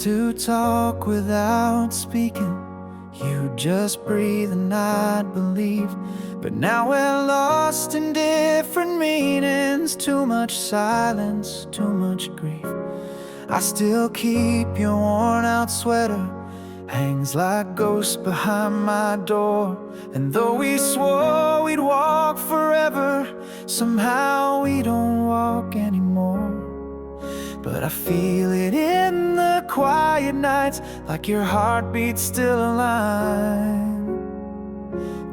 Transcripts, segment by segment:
to talk without speaking. You just breathe and I'd believe. But now we're lost in different meanings. Too much silence, too much grief. I still keep your worn out sweater, hangs like ghosts behind my door. And though we swore we'd walk forever, somehow we don't walk anymore. But I feel it in the quiet nights, like your heartbeat's still alive.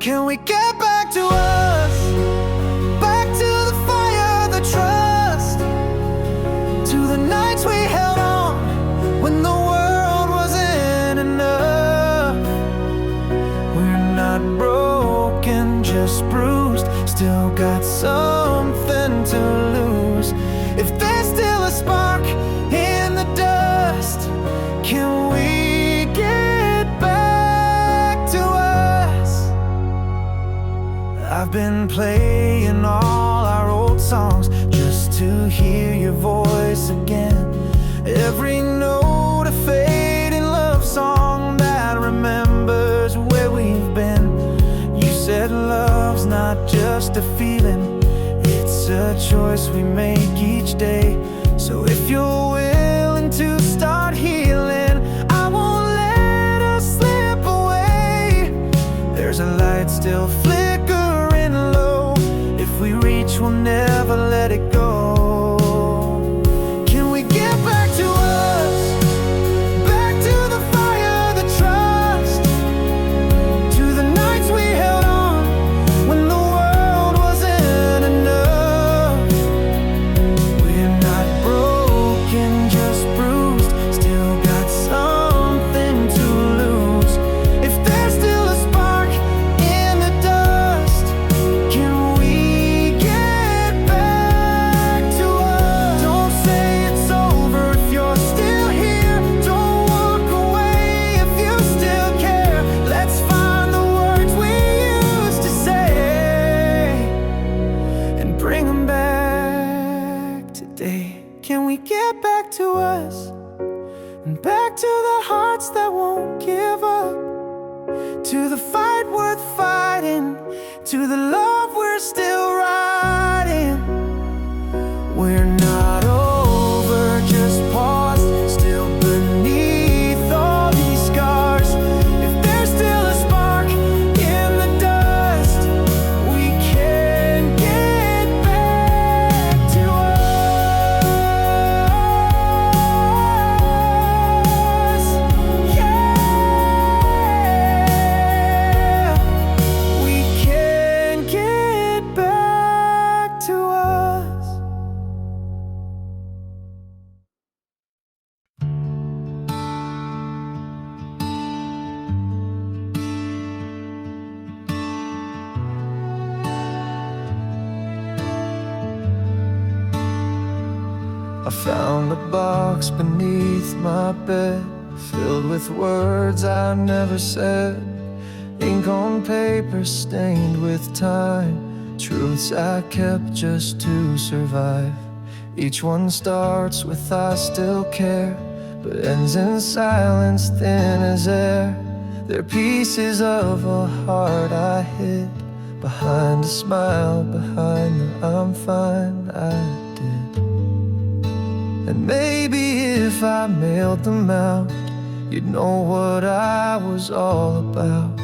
Can we get back to us? Back to the fire, the trust, to the nights we held on when the world wasn't enough. We're not broken, just bruised, still got something to lose. If there's still a spark in the dust, can we get back to us? I've been playing all our old songs just to hear your voice again. Every note a fading love song that remembers where we've been. You said love's not just a feeling, it's a choice we make each day. So if you're willing to start healing, I won't let us slip away. There's a light still flickering low. If we reach, we'll never let it go. Can we get back to us? Back to the fire, the trust, to the nights we held on when the world wasn't enough. We're not broken, just bruised, still got something to lose. If there's still a spark in the dust, can we get back to us? Don't say it's over if you're still here. Don't walk away if you still care. Let's find the words we used to say and bring them back today. Can we get back to us? And back to the hearts that won't give up, to the fight worth fighting, to the love we're still riding. We're not over, just paused, still beneath all these scars. If there's still a spark in the dust, we can get back to us. Yeah, we can get back to us. I found a box beneath my bed, filled with words I never said. Ink on paper stained with time, truths I kept just to survive. Each one starts with I still care, but ends in silence thin as air. They're pieces of a heart I hid behind a smile, behind the I'm fine I did. And maybe if I mailed them out, you'd know what I was all about.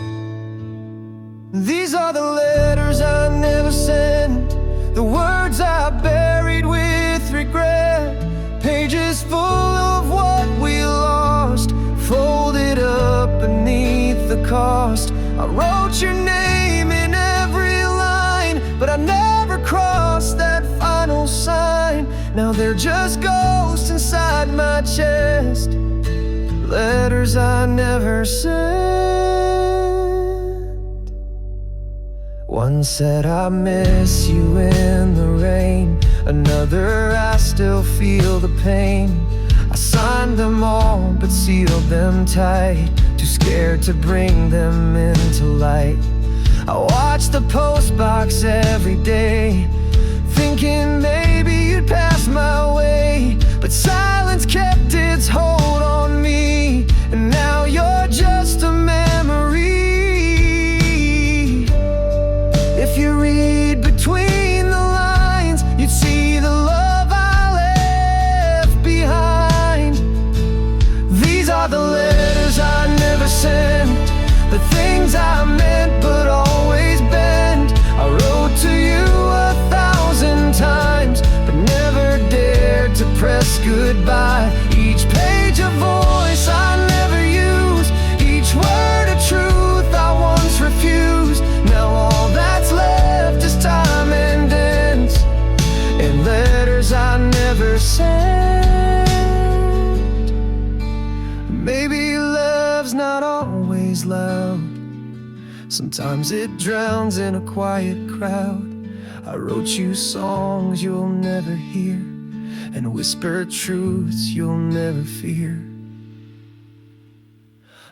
These are the letters I never sent, the words I buried with regret. Pages full of what we lost, folded up beneath the cost. I wrote your name in every line, but I never crossed that final sign. Now they're just ghosts inside my chest, letters I never sent. One said I miss you in the rain, another I still feel the pain. I signed them all but sealed them tight, too scared to bring them into light. I watch the postbox every day, thinking maybe you'd pass my way, but silence kept its hold on me. not always loud. Sometimes it drowns in a quiet crowd. I wrote you songs you'll never hear, and whispered truths you'll never fear.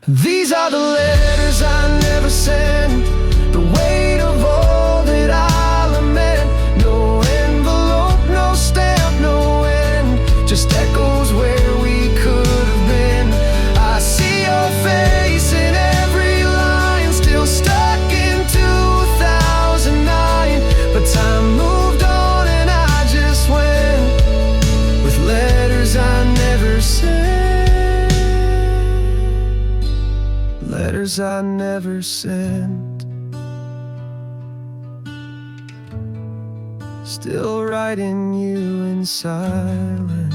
These are the letters I never sent, the weight of all that I lament. No envelope, no stamp, no end, just echoes where we could have been. I see your face in every line, still stuck in 2009. But time moved on and I just went with letters I never sent. Letters I never sent. Still writing you in silence.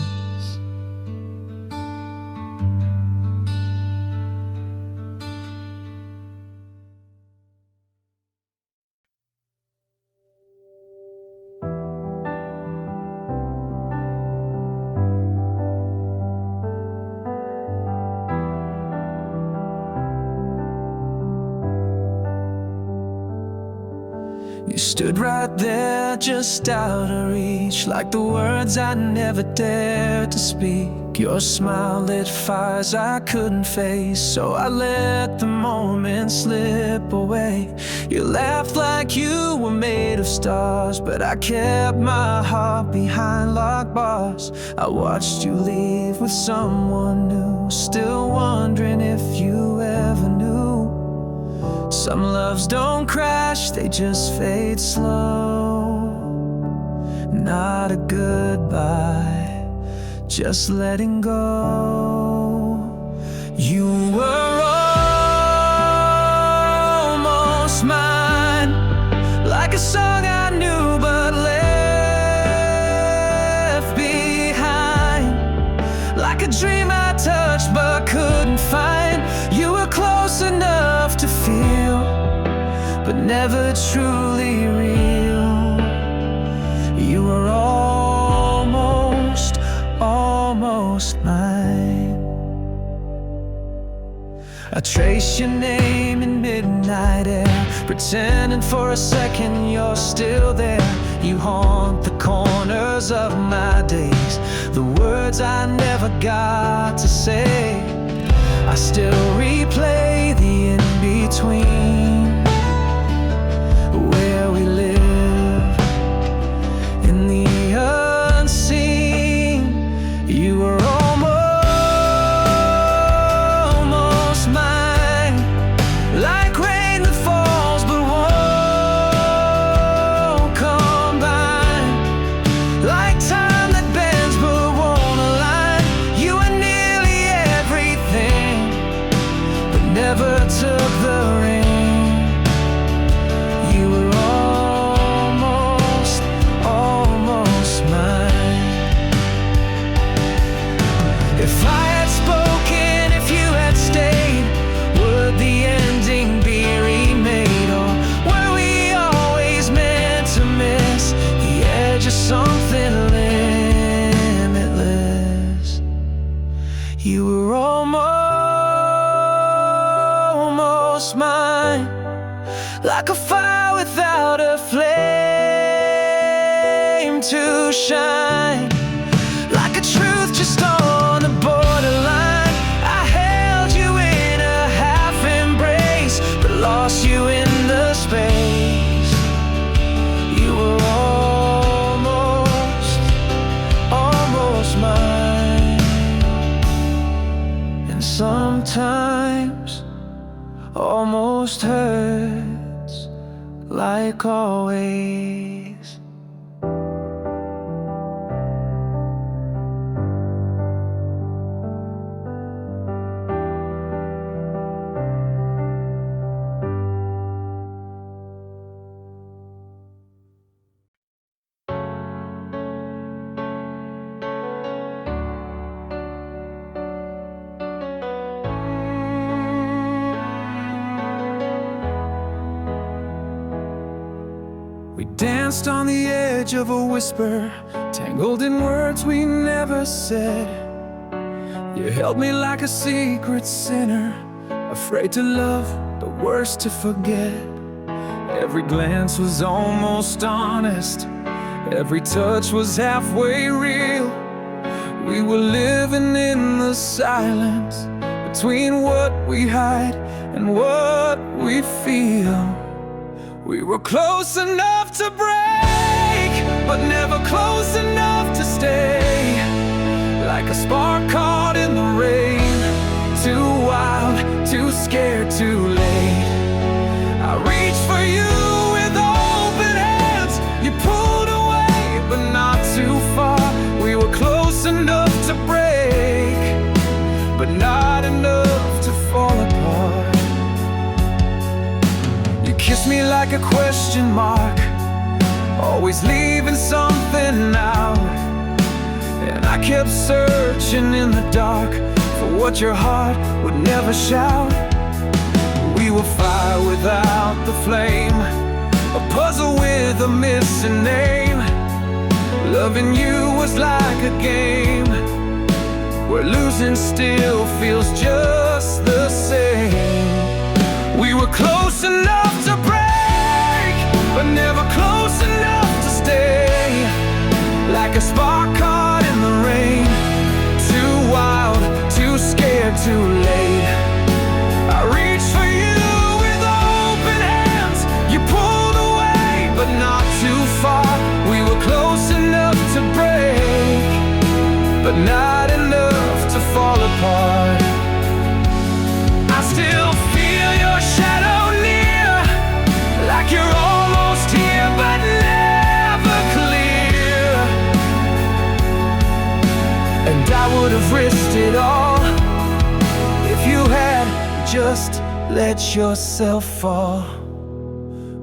You stood right there, just out of reach, like the words I never dared to speak. Your smile lit fires I couldn't face, so I let the moment slip away. You laughed like you were made of stars, but I kept my heart behind locked bars. I watched you leave with someone new, still wondering if you ever knew. Some loves don't crash, they just fade slow. Not a goodbye, just letting go. You were almost mine, like a song I knew but left behind, like a dream I touched but couldn't find. You were close enough to feel, but never truly real. You were almost mine. I trace your name in midnight air, pretending for a second you're still there. You haunt the corners of my days, the words I never got to say. I still replay the in-between, where we live in the unseen. You were almost mine, like rain that falls but won't come by, like time that bends but won't align. You were nearly everything, but never took the ring. You were almost mine. If I had spoken, if you had stayed, would the ending be remade? Or were we always meant to miss the edge of something limitless? You were almost mine, like a fire without a flame to shine, like a truth just on the borderline. I held you in a half embrace, but lost you in the space. You were almost mine. And sometimes almost hurts, like always. We danced on the edge of a whisper, tangled in words we never said. You held me like a secret sinner, Afraid to love, the worst to forget. Every glance was almost honest. Every touch was halfway real. We were living in the silence between what we hide and what we feel. We were close enough to break, but never close enough to stay. Like a spark caught in the rain, too wild, too scared, too late. I reached for you with open hands. You pulled away, but not too far. We were close enough to break, but not enough to fall apart. You kissed me like a question mark, always leaving something out. And I kept searching in the dark for what your heart would never shout. We were fire without the flame, a puzzle with a missing name. Loving you was like a game where losing still feels just the same. We were close enough to break, but never close enough to stay. Like a spark caught in the rain, too wild, too scared, too late. I reached for you with open hands. You pulled away, but not too far. We were close enough to break, but not enough to fall apart. I still feel your shadow near, like you're almost here, but never clear. And I would have risked it all if you had just let yourself fall.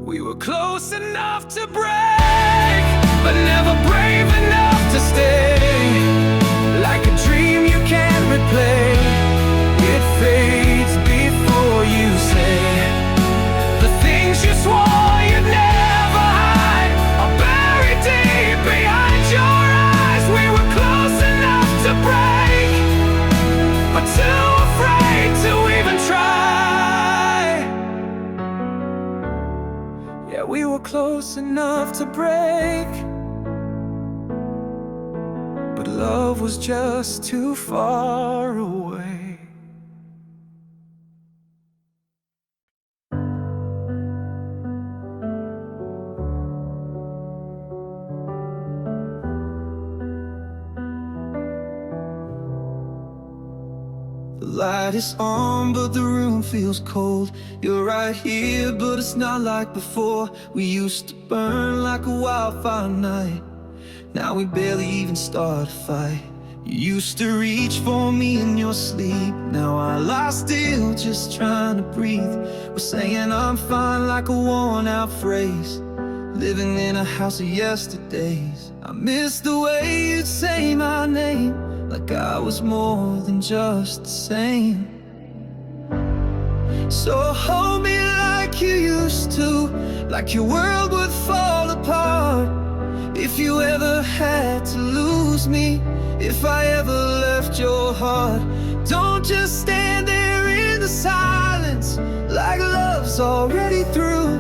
We were close enough to break, but never brave enough to stay. Like a dream you can't replay, it fades before you say the things you swore you'd never hide are buried deep behind your eyes. We were close enough to break, but too afraid to even try. Yeah, we were close enough to break, but love was just too far away. The light is on, but the room feels cold. You're right here, but it's not like before. We used to burn like a wildfire night. Now we barely even start a fight. You used to reach for me in your sleep. Now I lie still, just trying to breathe. We're saying I'm fine like a worn-out phrase, living in a house of yesterdays. I miss the way you'd say my name, like I was more than just the same. So hold me like you used to, like your world would fall apart. If you ever had to lose me, if I ever left your heart, don't just stand there in the silence like love's already through.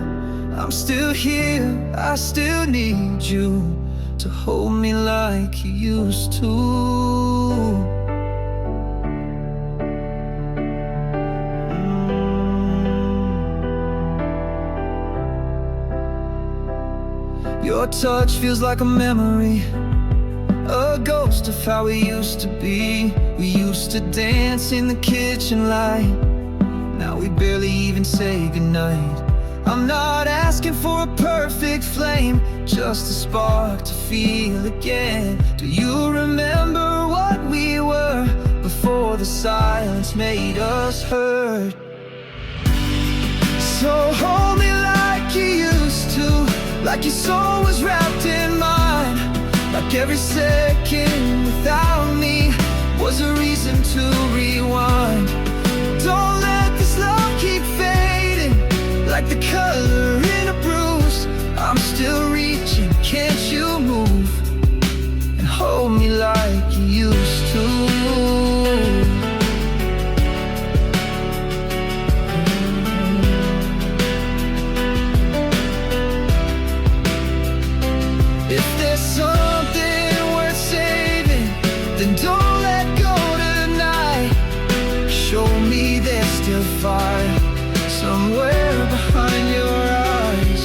I'm still here, I still need you to hold me like you used to. Your touch feels like a memory, a ghost of how we used to be. We used to dance in the kitchen light. Now we barely even say goodnight. I'm not asking for a perfect flame, just a spark to feel again. Do you remember what we were before the silence made us hurt? So hold me like you used to, like your soul was wrapped in mine, like every second without me was a reason to rewind. Don't let this love keep fading, like the color in a bruise. I'm still reaching, can't you move and hold me like you used to? the fire somewhere behind your eyes.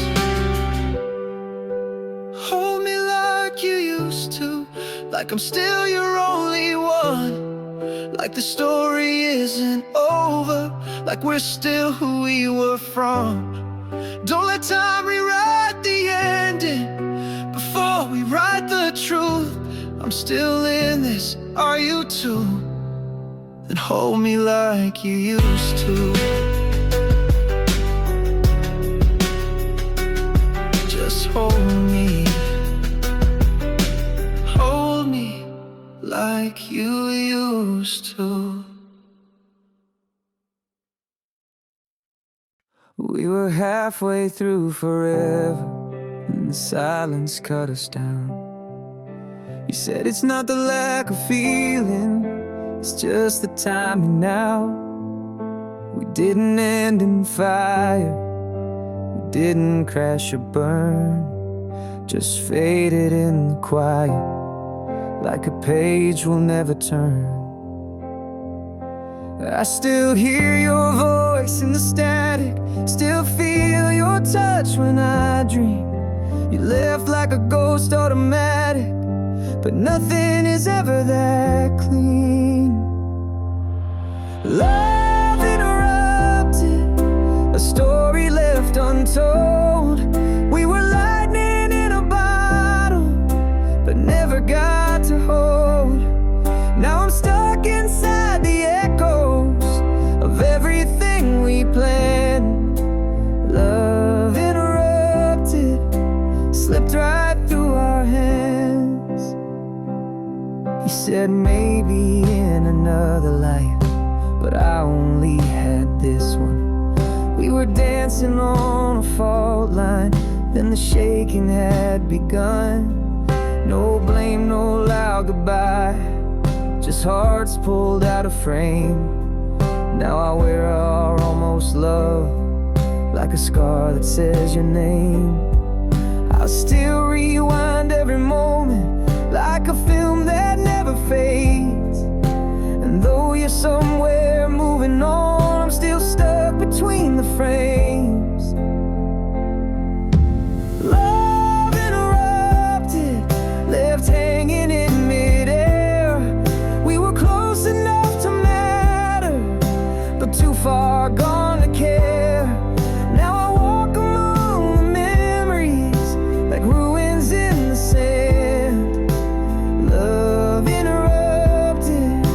Hold me like you used to, like I'm still your only one, like the story isn't over, like we're still who we were from. Don't let time rewrite the ending before we write the truth. I'm still in this, are you too? Then hold me like you used to. Just hold me like you used to. We were halfway through forever, and the silence cut us down. You said it's not the lack of feeling, it's just the timing now. We didn't end in fire, we didn't crash or burn, just faded in the quiet, like a page we'll never turn. I still hear your voice in the static, still feel your touch when I dream. You left like a ghost automatic, but nothing is ever that clean. Love interrupted, a story left untold. We were lightning in a bottle, but never got to hold. Now I'm stuck inside the echoes of everything we planned. Love interrupted, slipped right through our hands. He said maybe in another life, but I only had this one. We were dancing on a fault line, then the shaking had begun. No blame, no loud goodbye, just hearts pulled out of frame. Now I wear our almost love like a scar that says your name. I'll still rewind every moment like a film that never fades. And though you're somewhere moving on, I'm still stuck between the frames. Love interrupted, left hanging in midair. We were close enough to matter, but too far gone to care. Now I walk among the memories like ruins in the sand. Love interrupted,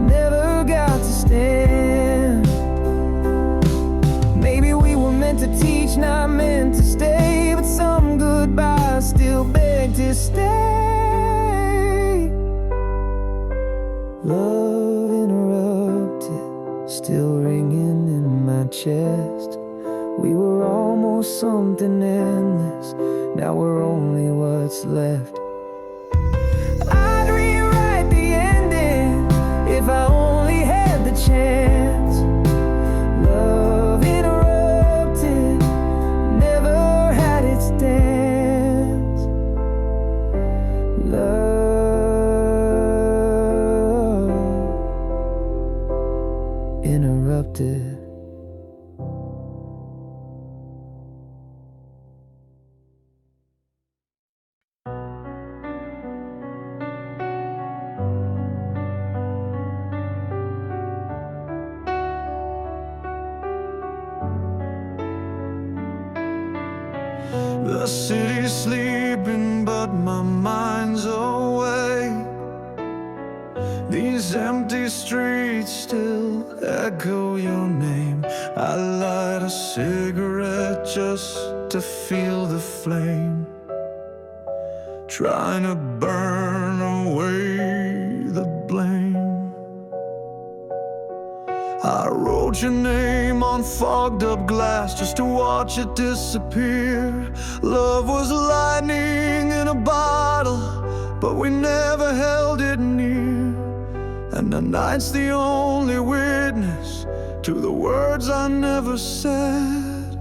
never got to stand. Maybe we were meant to teach, not meant to stay, but some goodbyes still beg to stay. Love interrupted, still ringing in my chest. We were almost something endless, now we're only what's left. I'd rewrite the ending if I only had the chance. Love interrupted, never had its dance. Love interrupted. The city's sleeping, but my mind's awake. These empty streets still echo your name. I light a cigarette just to feel the flame, trying to burn away the blame. I wrote your name on fogged up glass just to watch it disappear. Love was lightning in a bottle, but we never held it near. And the night's the only witness to the words I never said.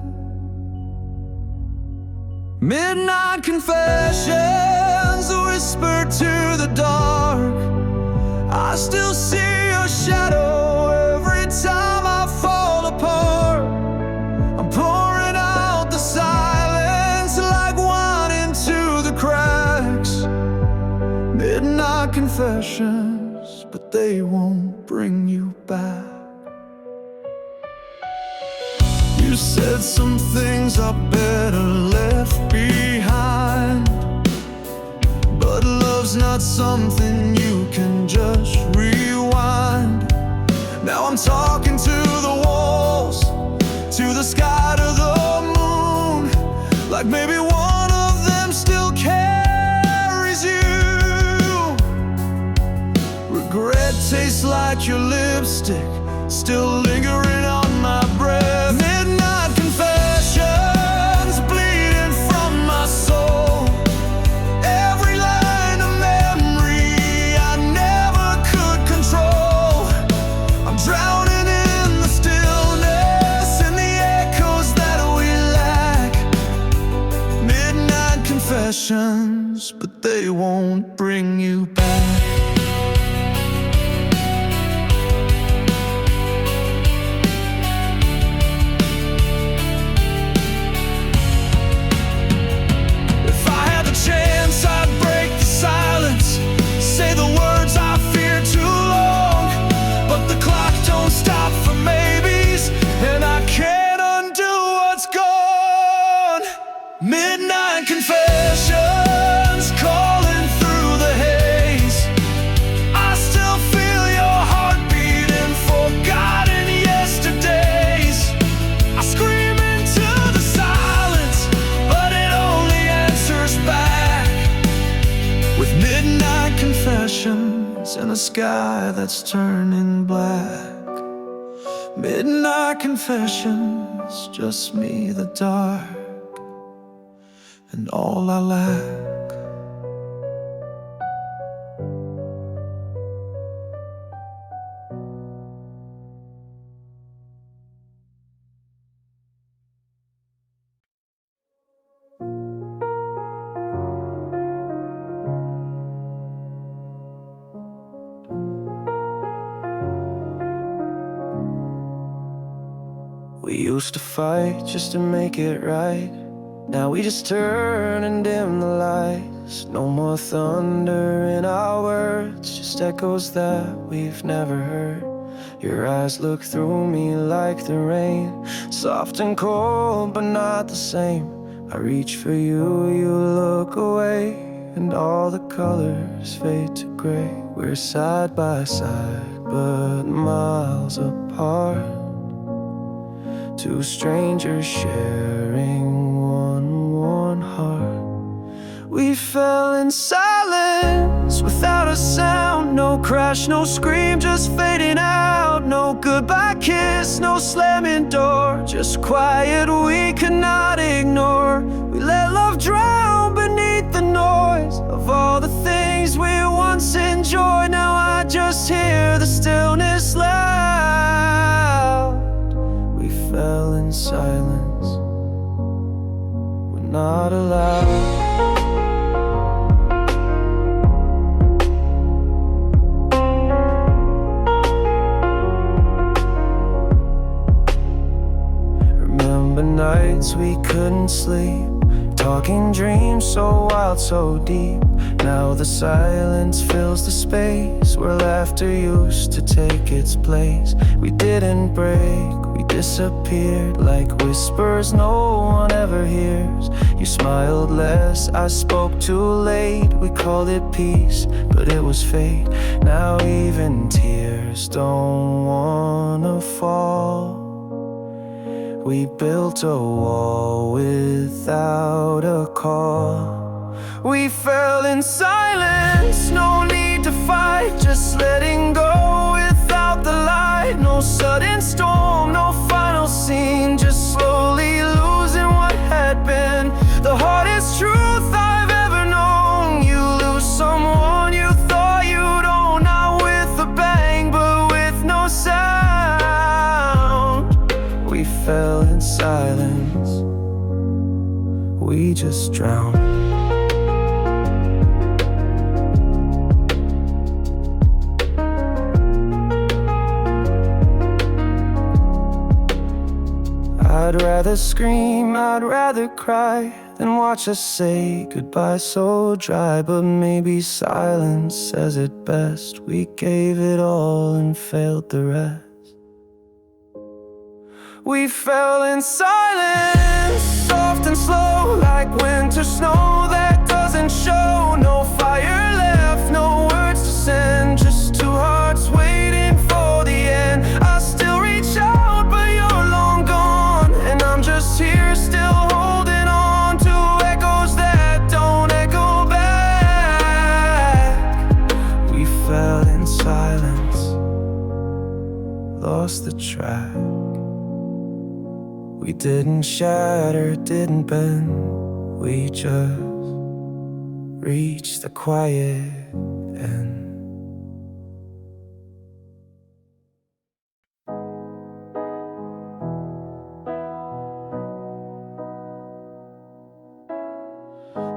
Midnight confessions whispered to the dark. I still see your shadow every time I fall. confessions, but they won't bring you back. You said some things are better left behind, but love's not something you can just rewind. Now I'm talking to the walls, to the sky, to the moon, like maybe one of them still carries you. Regret tastes like your lipstick, still lingering on my breath. Midnight confessions bleeding from my soul, every line a memory I never could control. I'm drowning in the stillness and the echoes that we lack. Midnight confessions, but they won't bring you back. Midnight confessions calling through the haze. I still feel your heartbeat in forgotten yesterdays. I scream into the silence, but it only answers back with midnight confessions in a sky that's turning black. Midnight confessions, just me, the dark, and all I lack. We used to fight just to make it right. Now we just turn and dim the lights. No more thunder in our words, just echoes that we've never heard. Your eyes look through me like the rain, soft and cold but not the same. I reach for you, you look away, and all the colors fade to gray. We're side by side but miles apart, two strangers sharing one heart. We fell in silence without a sound, no crash, no scream, just fading out. No goodbye kiss, no slamming door, just quiet we could not ignore. We let love drown beneath the noise of all the things we once enjoyed. Now I just hear the stillness loud. We fell in silence, we're not allowed. Nights we couldn't sleep, talking dreams so wild, so deep. Now the silence fills the space where laughter used to take its place. We didn't break, we disappeared like whispers no one ever hears. You smiled less, I spoke too late. We called it peace, but it was fate. Now even tears don't wanna fall. We built a wall without a call. We fell in silence, no need to fight, just letting go without the light. No sudden storm, no final scene, just slowly losing what had been. The hardest truth I've ever known, you lose someone you thought you'd own. Not with a bang, but with no sound. We fell in silence, we just drowned. I'd rather scream, I'd rather cry then watch us say goodbye so dry. But maybe silence says it best. We gave it all and failed the rest. We fell in silence, soft and slow, like winter snow that doesn't show. No fire left, no words to send, just two hearts waiting for the end. I still reach out, but you're long gone, and I'm just here still holding on to echoes that don't echo back. We fell in silence, lost the track. We didn't shatter, didn't bend, we just reached the quiet end.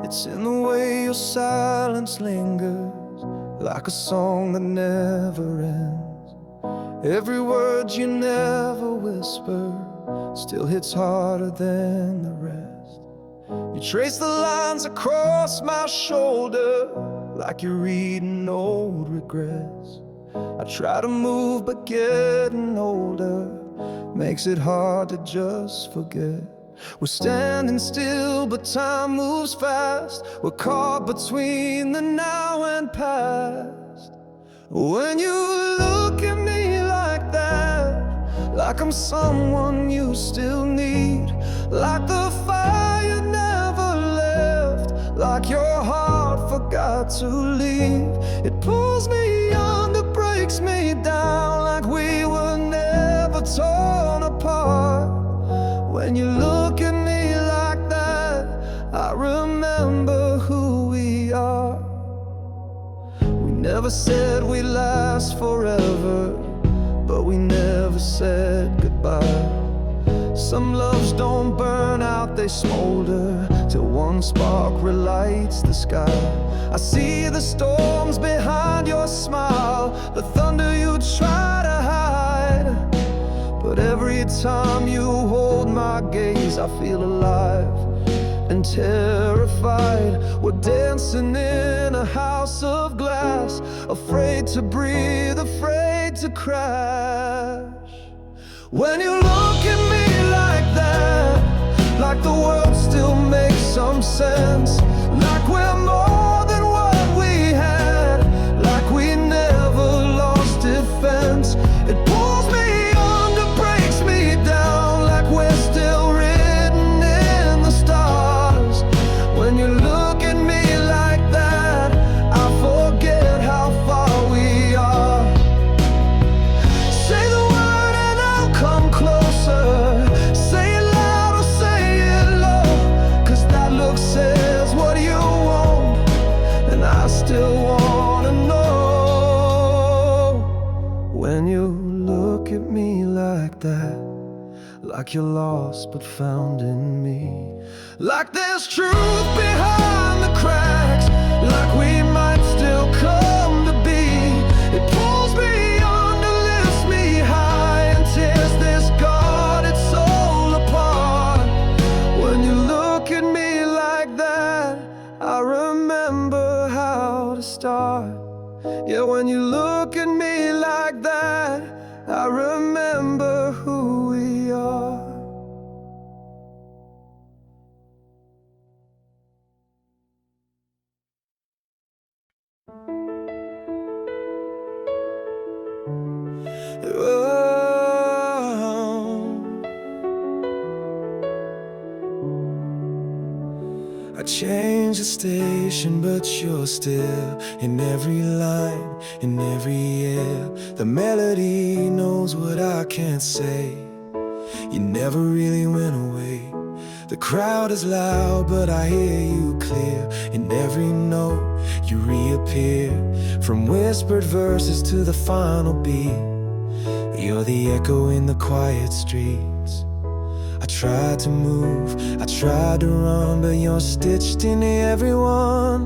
It's in the way your silence lingers, like a song that never ends. Every word you never whisper still hits harder than the rest. You trace the lines across my shoulder, like you're reading old regrets. I try to move, but getting older makes it hard to just forget. We're standing still, but time moves fast. We're caught between the now and past. When you look at me like that, like I'm someone you still need, like the fire never left, like your heart forgot to leave. It pulls me under, breaks me down, like we were never torn apart. When you look at me like that, I remember who we are. We never said we'd last forever, but we never said goodbye. Some loves don't burn out, they smolder till one spark relights the sky. I see the storms behind your smile, the thunder you try to hide. But every time you hold my gaze, I feel alive and terrified. We're dancing in a house of glass, afraid to breathe, afraid to crash. When you look at me like that, like the world still makes some sense, like we're more than what we had, like we never lost defense. It pulls me under, breaks me down, like we're still written in the stars. When you look at me like that, I forget how far we are. Say the word and I'll come closer. Say it loud or say it low, 'cause that look says what you want, and I still wanna know. When you look at me like that, like you're lost but found in me, like there's truth behind the cracks, like we might still come to be. It pulls me under, lifts me high, and tears this guarded soul apart. When you look at me like that, I remember how to start. Yeah, when you look at me like that, I remember who we are. I changed the station, but you're still in every line, in every air. The melody knows what I can't say. You never really went away. The crowd is loud, but I hear you clear. In every note you reappear, from whispered verses to the final beat. You're the echo in the quiet streets. I tried to move, I tried to run, but you're stitched in everyone.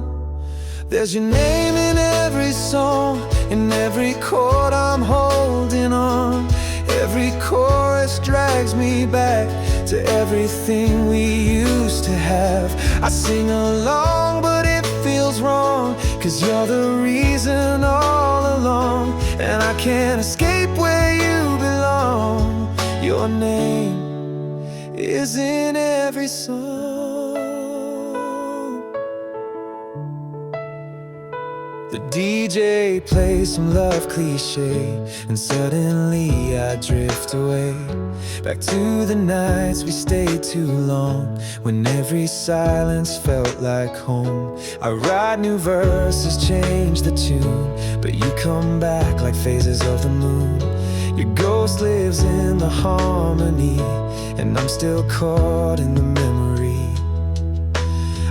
There's your name in every song, in every chord I'm holding on. Every chorus drags me back to to everything we used to have. I sing along, but it feels wrong, 'cause you're the reason all along, and I can't escape where you belong. Your name is in every song. The DJ plays some love cliche, and suddenly I drift away, back to the nights we stayed too long, when every silence felt like home. I write new verses, change the tune, but you come back like phases of the moon. Your ghost lives in the harmony, and I'm still caught in the memory.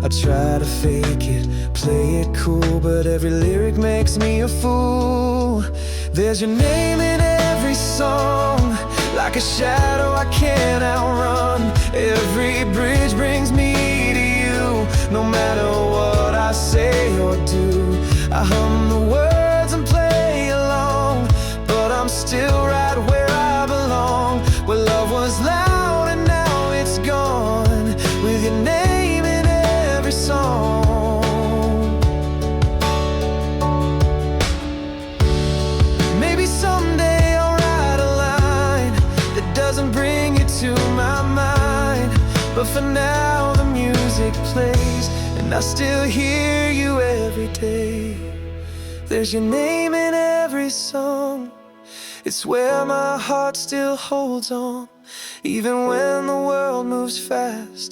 I try to fake it, play it cool, but every lyric makes me a fool. There's your name in every song, like a shadow I can't outrun. Every bridge brings me to you, no matter what I say or do. I hum the words and play along, but I'm still right where I belong, where love was loud and now it's gone, with your name in every song. Maybe someday I'll write a line that doesn't bring you to my mind, but for now the music plays, and I still hear you every day. There's your name in every song. It's where my heart still holds on, even when the world moves fast.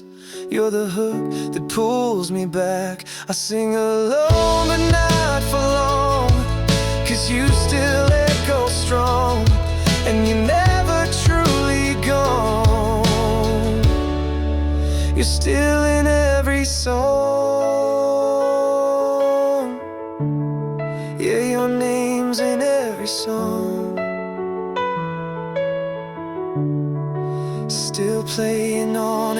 You're the hook that pulls me back. I sing alone but not for long, 'cause you still echo strong, and you're never truly gone. You're still in every song. Yeah, your name's in every song. Still playing on